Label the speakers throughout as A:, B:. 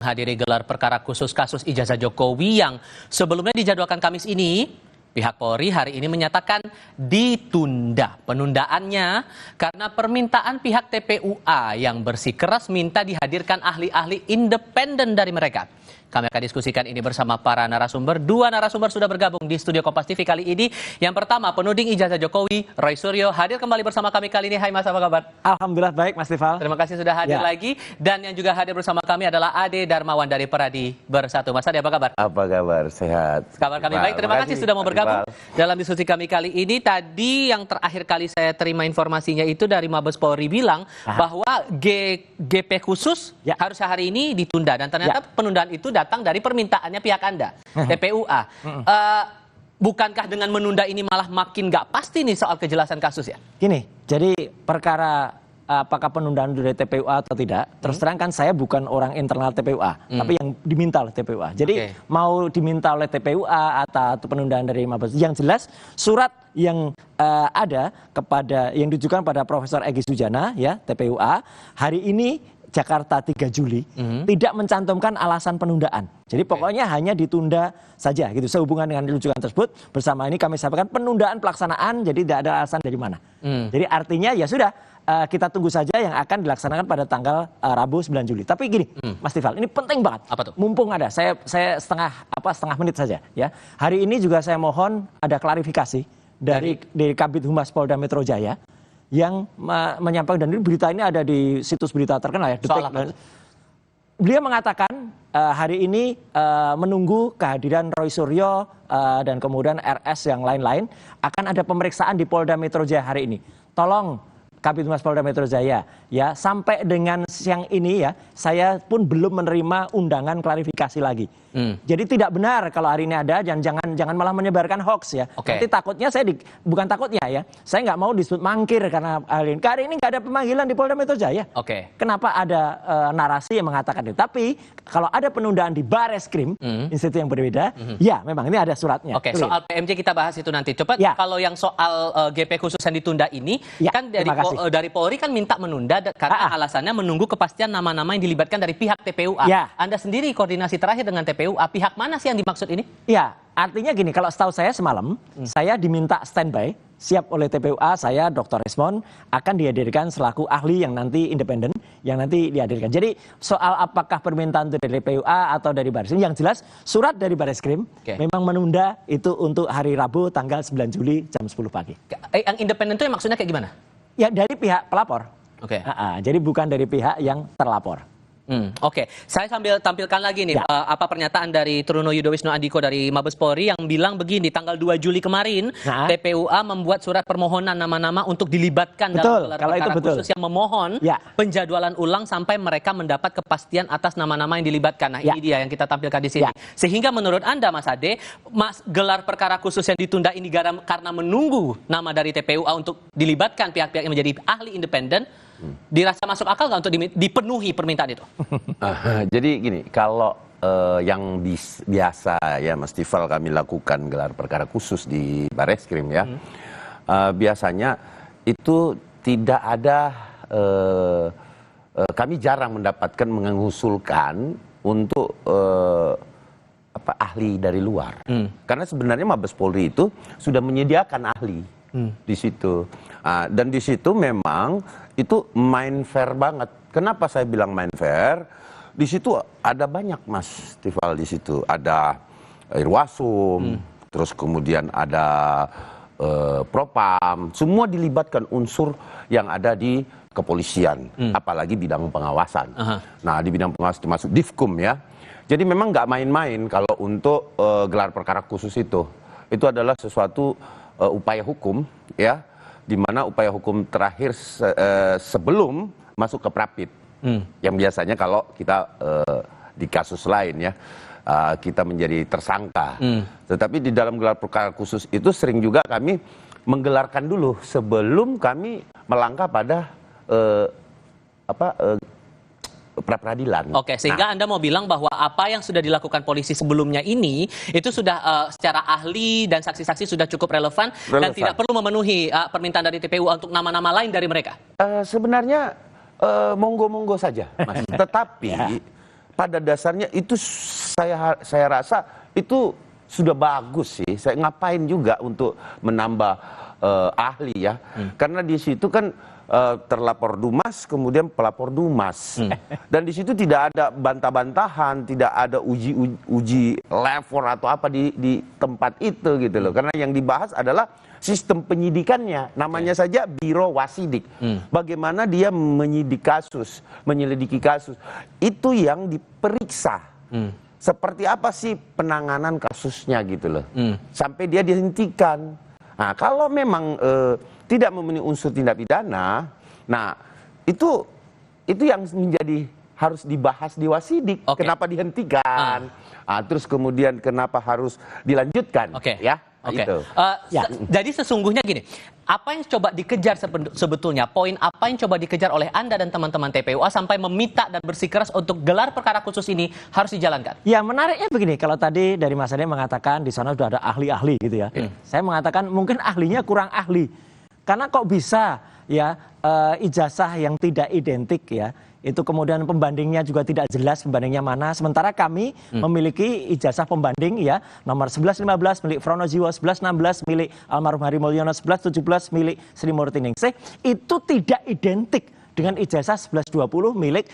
A: Hadiri gelar perkara khusus kasus ijazah Jokowi yang sebelumnya dijadwalkan Kamis ini, pihak Polri hari ini menyatakan ditunda penundaannya karena permintaan pihak TPUA yang bersikeras minta dihadirkan ahli-ahli independen dari mereka. Kami akan diskusikan ini bersama para narasumber. Dua narasumber sudah bergabung di studio Kompas TV kali ini. Yang pertama, penuding ijazah Jokowi, Roy Suryo, hadir kembali bersama kami kali ini. Hai Mas, apa kabar?
B: Alhamdulillah baik Mas Tifal.
A: Terima kasih sudah hadir lagi. Dan yang juga hadir bersama kami adalah Ade Darmawan dari Peradi Bersatu. Mas Ade, apa kabar?
C: Apa kabar? Sehat.
A: Kabar kami baik. Terima kasih sudah mau bergabung dalam diskusi kami kali ini. Tadi yang terakhir kali saya terima informasinya itu dari Mabes Polri bilang bahwa GP khusus harusnya hari ini ditunda. Dan ternyata penundaan itu datang dari permintaannya pihak Anda, TPUA. Bukankah dengan menunda ini malah makin nggak pasti nih soal kejelasan kasus ya?
B: Gini, jadi perkara apakah penundaan dari TPUA atau tidak, terus terang kan saya bukan orang internal TPUA, tapi yang diminta oleh TPUA. Jadi mau diminta oleh TPUA atau penundaan dari Mabes, yang jelas surat yang ada kepada yang ditujukan pada Profesor Egy Sujana ya TPUA hari ini Jakarta 3 Juli tidak mencantumkan alasan penundaan. Jadi pokoknya hanya ditunda saja gitu. Sehubungan dengan rujukan tersebut, bersama ini kami sampaikan penundaan pelaksanaan jadi tidak ada alasan dari mana. Jadi artinya ya sudah kita tunggu saja yang akan dilaksanakan pada tanggal Rabu 9 Juli. Tapi gini, Mas Tifal, ini penting banget.
A: Apa tuh?
B: Mumpung ada, saya setengah menit saja ya. Hari ini juga saya mohon ada klarifikasi dari Kabid Humas Polda Metro Jaya yang menyampaikan, dan berita ini ada di situs berita terkenal ya, Detik. Beliau mengatakan hari ini menunggu kehadiran Roy Suryo dan kemudian RS yang lain-lain akan ada pemeriksaan di Polda Metro Jaya hari ini. Tolong Kabid Humas Polda Metro Jaya ya, sampai dengan siang ini ya saya pun belum menerima undangan klarifikasi lagi. Jadi tidak benar kalau hari ini ada, dan jangan malah menyebarkan hoax ya. Nanti takutnya bukan takutnya ya, saya nggak mau disebut mangkir karena hari ini nggak ada pemanggilan di Polda Metro Jaya. Kenapa ada narasi yang mengatakan itu? Tapi kalau ada penundaan di Bareskrim, institusi yang berbeda, ya memang ini ada suratnya.
A: Soal PMJ kita bahas itu nanti. Coba kalau yang soal GP khusus yang ditunda ini, kan dari Polri kan minta menunda karena alasannya menunggu kepastian nama-nama yang dilibatkan dari pihak TPUA. Anda sendiri koordinasi terakhir dengan TPUA, pihak mana sih yang dimaksud ini? Ya, artinya gini, kalau setahu saya semalam, saya diminta standby, siap oleh TPUA, saya Dr. Resmond akan dihadirkan selaku ahli yang nanti independen, yang nanti dihadirkan. Jadi soal apakah permintaan dari TPUA atau dari Bareskrim, yang jelas surat dari Bareskrim memang menunda itu untuk hari Rabu tanggal 9 Juli jam 10 pagi. Yang independen itu maksudnya kayak gimana?
B: Ya dari pihak pelapor. Jadi bukan dari pihak yang terlapor.
A: Saya sambil tampilkan lagi nih apa pernyataan dari Truno Yudowisno Andiko dari Mabes Polri yang bilang begini, tanggal 2 Juli kemarin TPUA membuat surat permohonan nama-nama untuk dilibatkan dalam gelar perkara khusus yang memohon penjadwalan ulang sampai mereka mendapat kepastian atas nama-nama yang dilibatkan. Nah ini dia yang kita tampilkan di sini. Sehingga menurut Anda Mas Ade, gelar perkara khusus yang ditunda ini karena menunggu nama dari TPUA untuk dilibatkan pihak-pihak yang menjadi ahli independen, dirasa masuk akal nggak untuk dipenuhi permintaan itu?
C: Jadi gini, kalau yang biasa ya Mas Tifal kami lakukan gelar perkara khusus di Bareskrim ya, biasanya itu tidak ada, kami jarang mendapatkan mengusulkan untuk ahli dari luar, karena sebenarnya Mabes Polri itu sudah menyediakan ahli di situ, dan di situ memang itu main fair banget. Kenapa saya bilang main fair? Di situ ada banyak Mas Tifal, di situ ada Irwasum, terus kemudian ada Propam, semua dilibatkan unsur yang ada di kepolisian, apalagi bidang pengawasan. Nah di bidang pengawasan termasuk Divkum ya. Jadi memang nggak main-main kalau untuk gelar perkara khusus itu adalah sesuatu upaya hukum ya, di mana upaya hukum terakhir sebelum masuk ke Prapit, yang biasanya kalau kita di kasus lain ya kita menjadi tersangka, tetapi di dalam gelar perkara khusus itu sering juga kami menggelarkan dulu sebelum kami melangkah pada pra-peradilan.
A: Sehingga Anda mau bilang bahwa apa yang sudah dilakukan polisi sebelumnya ini itu sudah secara ahli dan saksi-saksi sudah cukup relevan dan tidak perlu memenuhi permintaan dari TPU untuk nama-nama lain dari mereka?
C: Sebenarnya monggo-monggo saja, Mas. Tetapi pada dasarnya itu saya rasa itu sudah bagus sih. Saya ngapain juga untuk menambah ahli ya. Karena di situ kan terlapor Dumas, kemudian pelapor Dumas. Dan di situ tidak ada bantah-bantahan, tidak ada uji level atau apa di tempat itu gitu loh. Karena yang dibahas adalah sistem penyidikannya. Namanya saja Biro Wasidik. Bagaimana dia menyelidiki kasus. Itu yang diperiksa. Seperti apa sih penanganan kasusnya gitu loh. Sampai dia dihentikan. Nah, kalau memang tidak memenuhi unsur tindak pidana, nah itu yang menjadi harus dibahas di Wasidik. Kenapa dihentikan? Terus kemudian kenapa harus dilanjutkan? Ya. Itu.
A: Jadi sesungguhnya gini, apa yang coba dikejar sebetulnya, poin apa yang coba dikejar oleh Anda dan teman-teman TPUA sampai meminta dan bersikeras untuk gelar perkara khusus ini harus dijalankan?
B: Ya menariknya begini, kalau tadi dari Mas Ade mengatakan di sana sudah ada ahli-ahli gitu ya. Saya mengatakan mungkin ahlinya kurang ahli. Karena kok bisa ya ijazah yang tidak identik ya, itu kemudian pembandingnya juga tidak jelas pembandingnya mana. Sementara kami memiliki ijazah pembanding ya, nomor 1115 milik Fronojiwo, 1116 milik almarhum Hari Mulyono, 1117 milik Sri Murti Ningsih, itu tidak identik dengan ijazah 1120 milik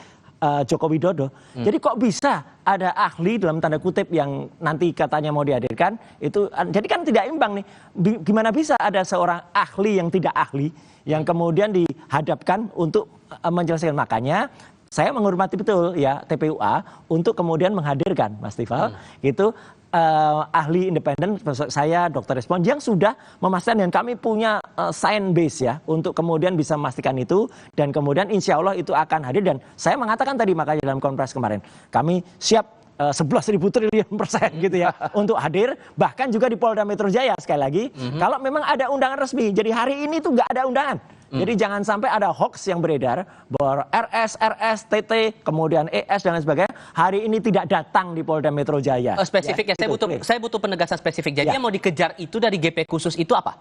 B: Joko Widodo. Jadi kok bisa ada ahli dalam tanda kutip yang nanti katanya mau dihadirkan itu, jadi kan tidak imbang nih. Gimana bisa ada seorang ahli yang tidak ahli yang kemudian dihadapkan untuk menjelaskan? Makanya saya menghormati betul ya TPUA untuk kemudian menghadirkan Mas Tifal itu ahli independen saya Dr. Respon yang sudah memastikan, dan kami punya science base ya untuk kemudian bisa memastikan itu, dan kemudian insya Allah itu akan hadir. Dan saya mengatakan tadi makanya dalam konferensi kemarin kami siap 11.000 triliun persen gitu ya untuk hadir, bahkan juga di Polda Metro Jaya sekali lagi kalau memang ada undangan resmi. Jadi hari ini tuh nggak ada undangan. Jadi jangan sampai ada hoax yang beredar bahwa RS, TT, kemudian ES dan lain sebagainya hari ini tidak datang di Polda Metro Jaya.
A: Spesifik ya, saya butuh penegasan spesifik. Jadi yang mau dikejar itu dari GP khusus itu apa?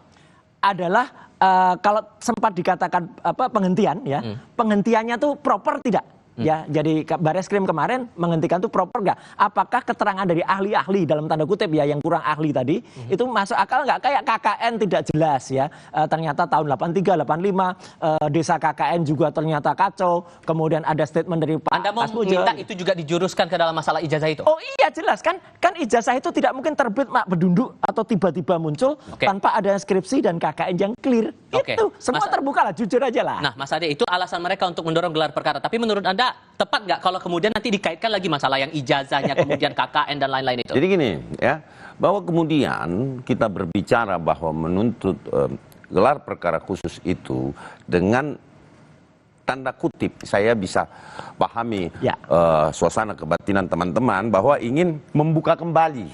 B: Adalah kalau sempat dikatakan penghentian ya, penghentiannya tuh proper tidak? Ya, jadi Bareskrim kemarin menghentikan itu proper nggak? Apakah keterangan dari ahli-ahli dalam tanda kutip ya yang kurang ahli tadi itu masuk akal nggak? Kayak KKN tidak jelas ya. Ternyata tahun 83, 85 desa KKN juga ternyata kacau. Kemudian ada statement dari Pak
A: Anda mau minta itu juga dijuruskan ke dalam masalah ijazah itu?
B: Oh iya jelas kan ijazah itu tidak mungkin terbit mak bedunduk atau tiba-tiba muncul tanpa ada skripsi dan KKN yang clear. Itu semua terbuka lah, jujur aja lah.
A: Nah Mas Ade, itu alasan mereka untuk mendorong gelar perkara. Tapi menurut Anda tepat nggak kalau kemudian nanti dikaitkan lagi masalah yang ijazahnya, kemudian KKN dan lain-lain itu?
C: Jadi gini ya, bahwa kemudian kita berbicara bahwa menuntut gelar perkara khusus itu dengan tanda kutip, saya bisa pahami suasana kebatinan teman-teman bahwa ingin membuka kembali.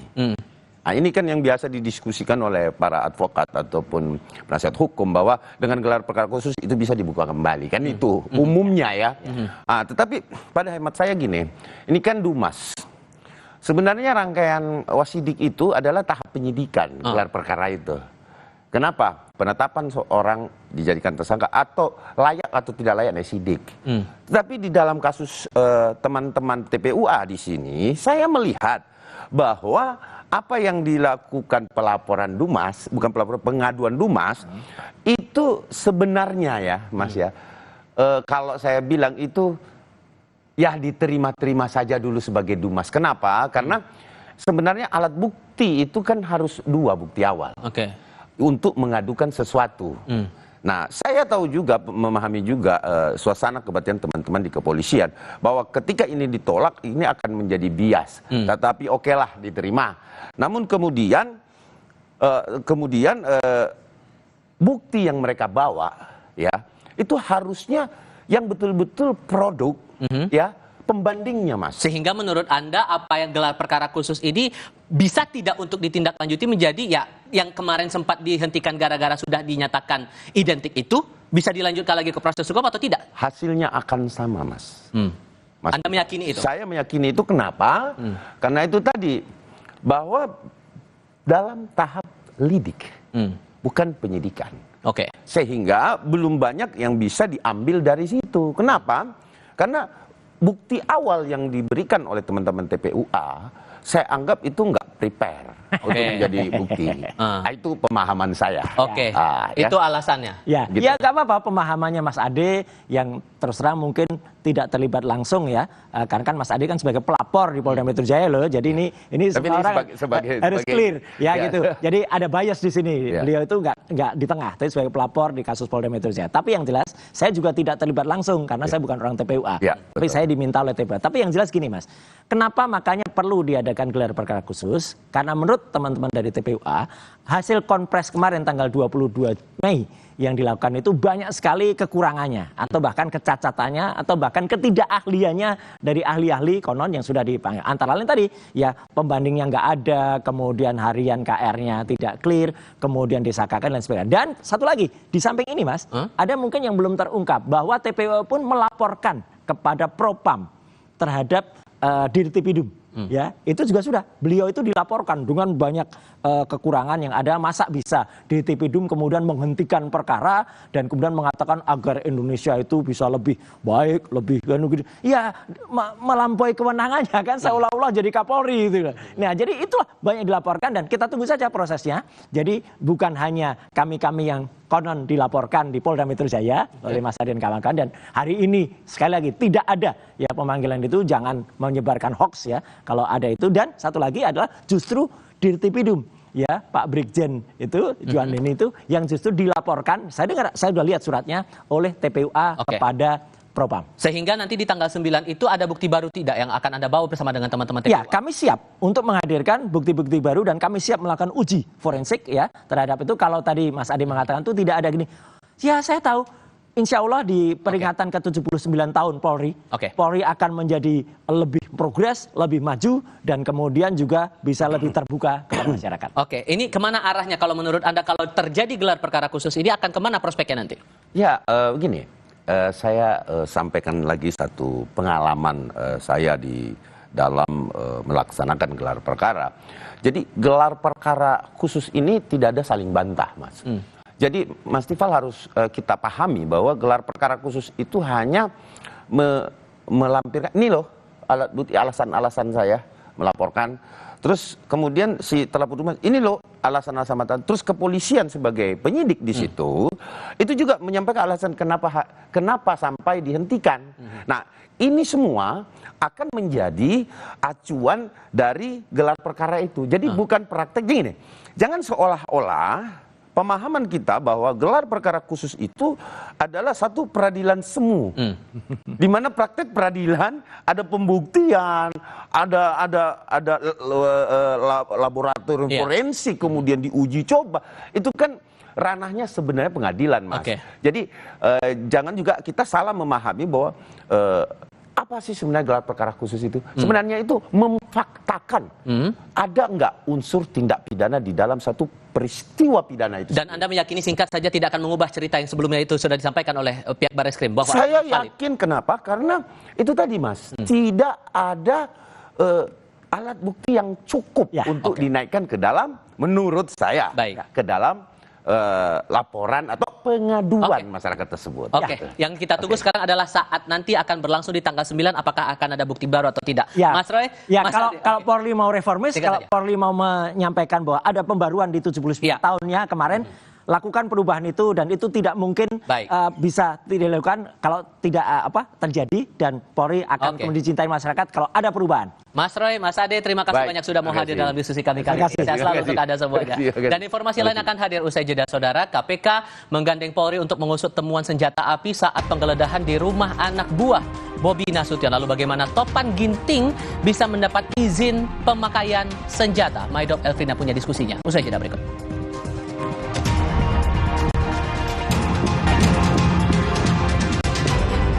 C: Nah, ini kan yang biasa didiskusikan oleh para advokat ataupun penasihat hukum bahwa dengan gelar perkara khusus itu bisa dibuka kembali. Kan itu umumnya ya. Tetapi pada hemat saya gini, ini kan Dumas. Sebenarnya rangkaian Wasidik itu adalah tahap penyidikan gelar perkara itu. Kenapa? Penetapan seorang dijadikan tersangka atau layak atau tidak layak naik sidik. Tetapi di dalam kasus teman-teman TPUA di sini, saya melihat bahwa apa yang dilakukan pelaporan Dumas, bukan pelaporan, pengaduan Dumas, itu sebenarnya ya Mas ya, kalau saya bilang itu ya diterima-terima saja dulu sebagai Dumas. Kenapa? Karena sebenarnya alat bukti itu kan harus dua bukti awal untuk mengadukan sesuatu. Nah, saya tahu juga, memahami juga suasana kebatinan teman-teman di kepolisian bahwa ketika ini ditolak, ini akan menjadi bias. Tetapi okelah diterima. Namun kemudian bukti yang mereka bawa, ya, itu harusnya yang betul-betul produk, ya, pembandingnya, Mas.
A: Sehingga menurut Anda apa yang gelar perkara khusus ini bisa tidak untuk ditindaklanjuti menjadi ya yang kemarin sempat dihentikan gara-gara sudah dinyatakan identik itu bisa dilanjutkan lagi ke proses hukum atau tidak?
C: Hasilnya akan sama, Mas. Mas,
A: Anda meyakini itu?
C: Saya meyakini itu. Kenapa? Karena itu tadi bahwa dalam tahap lidik, bukan penyidikan. Sehingga belum banyak yang bisa diambil dari situ. Kenapa? Karena bukti awal yang diberikan oleh teman-teman TPUA, saya anggap itu nggak prepare untuk menjadi bukti. Itu pemahaman saya.
A: Itu alasannya.
B: Ya, gitu. Ya nggak apa-apa pemahamannya Mas Ade yang terus terang mungkin tidak terlibat langsung ya, karena kan Mas Ade kan sebagai pelapor di Polda Metro Jaya loh. Jadi ini semua orang harus clear ya gitu. Jadi ada bias di sini. Beliau itu nggak di tengah, tapi sebagai pelapor di kasus Polda Metro Jaya. Tapi yang jelas saya juga tidak terlibat langsung karena saya bukan orang TPUA. Tapi saya diminta oleh TPUA. Tapi yang jelas gini Mas, kenapa makanya perlu diadakan gelar perkara khusus? Karena menurut teman-teman dari TPUA, hasil konpres kemarin tanggal 22 Mei yang dilakukan itu banyak sekali kekurangannya atau bahkan kecacatannya atau bahkan ketidakahliannya dari ahli-ahli konon yang sudah dipanggil. Antara lain tadi ya pembandingnya nggak ada, kemudian harian KR-nya tidak clear, kemudian disakakan dan sebagainya. Dan satu lagi di samping ini Mas, ada mungkin yang belum terungkap bahwa TPUA pun melaporkan kepada Propam terhadap Dirtipidum. Ya, itu juga sudah. Beliau itu dilaporkan dengan banyak kekurangan yang ada. Masa bisa Dirtipidum kemudian menghentikan perkara dan kemudian mengatakan agar Indonesia itu bisa lebih baik, lebih gitu. Ya, melampaui kewenangannya kan seolah-olah jadi Kapolri gitu. Nah, jadi itulah banyak dilaporkan dan kita tunggu saja prosesnya. Jadi bukan hanya kami-kami yang konon dilaporkan di Polda Metro Jaya oleh Mas Ade dan kawan-kawan, dan hari ini sekali lagi tidak ada ya pemanggilan itu, jangan menyebarkan hoax ya kalau ada itu. Dan satu lagi adalah justru Dirtipidum ya Pak Brigjen itu Juan ini itu yang justru dilaporkan, saya sudah lihat suratnya oleh TPUA kepada Propam.
A: Sehingga nanti di tanggal 9 itu ada bukti baru tidak yang akan Anda bawa bersama dengan teman-teman TPUA?
B: Ya, kami siap untuk menghadirkan bukti-bukti baru dan kami siap melakukan uji forensik ya terhadap itu. Kalau tadi Mas Ade mengatakan itu tidak ada gini. Ya, saya tahu insya Allah di peringatan ke-79 tahun Polri, Polri akan menjadi lebih progres, lebih maju, dan kemudian juga bisa lebih terbuka kepada masyarakat.
A: Ini kemana arahnya kalau menurut Anda kalau terjadi gelar perkara khusus ini akan kemana prospeknya nanti?
C: Ya, begini. Saya sampaikan lagi satu pengalaman saya di dalam melaksanakan gelar perkara. Jadi gelar perkara khusus ini tidak ada saling bantah, Mas. Jadi Mas Tifal harus kita pahami bahwa gelar perkara khusus itu hanya melampirkan, ini loh alat bukti alasan-alasan saya melaporkan. Terus kemudian si telapor rumah, ini loh alasan-alasan mata. Terus kepolisian sebagai penyidik di situ, itu juga menyampaikan alasan kenapa sampai dihentikan. Nah, ini semua akan menjadi acuan dari gelar perkara itu. Jadi bukan praktek gini. Jangan seolah-olah pemahaman kita bahwa gelar perkara khusus itu adalah satu peradilan semu, di mana praktek peradilan ada pembuktian, ada laboratorium forensik, kemudian diuji coba. Itu kan ranahnya sebenarnya pengadilan, Mas. Jadi jangan juga kita salah memahami bahwa apa sih sebenarnya gelar perkara khusus itu? Sebenarnya itu memfaktakan ada nggak unsur tindak pidana di dalam satu peristiwa pidana itu.
A: Dan Anda meyakini singkat saja tidak akan mengubah cerita yang sebelumnya itu sudah disampaikan oleh pihak Barreskrim?
C: Saya yakin kenapa? Karena itu tadi Mas, tidak ada alat bukti yang cukup untuk dinaikkan ke dalam, menurut saya, ke dalam laporan atau pengaduan masyarakat tersebut.
A: Yang kita tunggu sekarang adalah saat nanti akan berlangsung di tanggal 9, apakah akan ada bukti baru atau tidak. Mas Roy?
B: Kalau Polri mau reformis, kalau Polri mau menyampaikan bahwa ada pembaruan di 79 tahunnya kemarin, lakukan perubahan itu, dan itu tidak mungkin bisa dilakukan kalau tidak terjadi, dan Polri akan kemudian dicintai masyarakat kalau ada perubahan.
A: Mas Roy, Mas Ade, terima kasih banyak sudah mau hadir dalam diskusi kami kali ini. Sehat selalu untuk Anda semuanya. Dan informasi lain akan hadir usai jeda, saudara. KPK menggandeng Polri untuk mengusut temuan senjata api saat penggeledahan di rumah anak buah Bobi Nasution. Lalu bagaimana Topan Ginting bisa mendapat izin pemakaian senjata? Maidop Elvina punya diskusinya. Usai jeda berikut.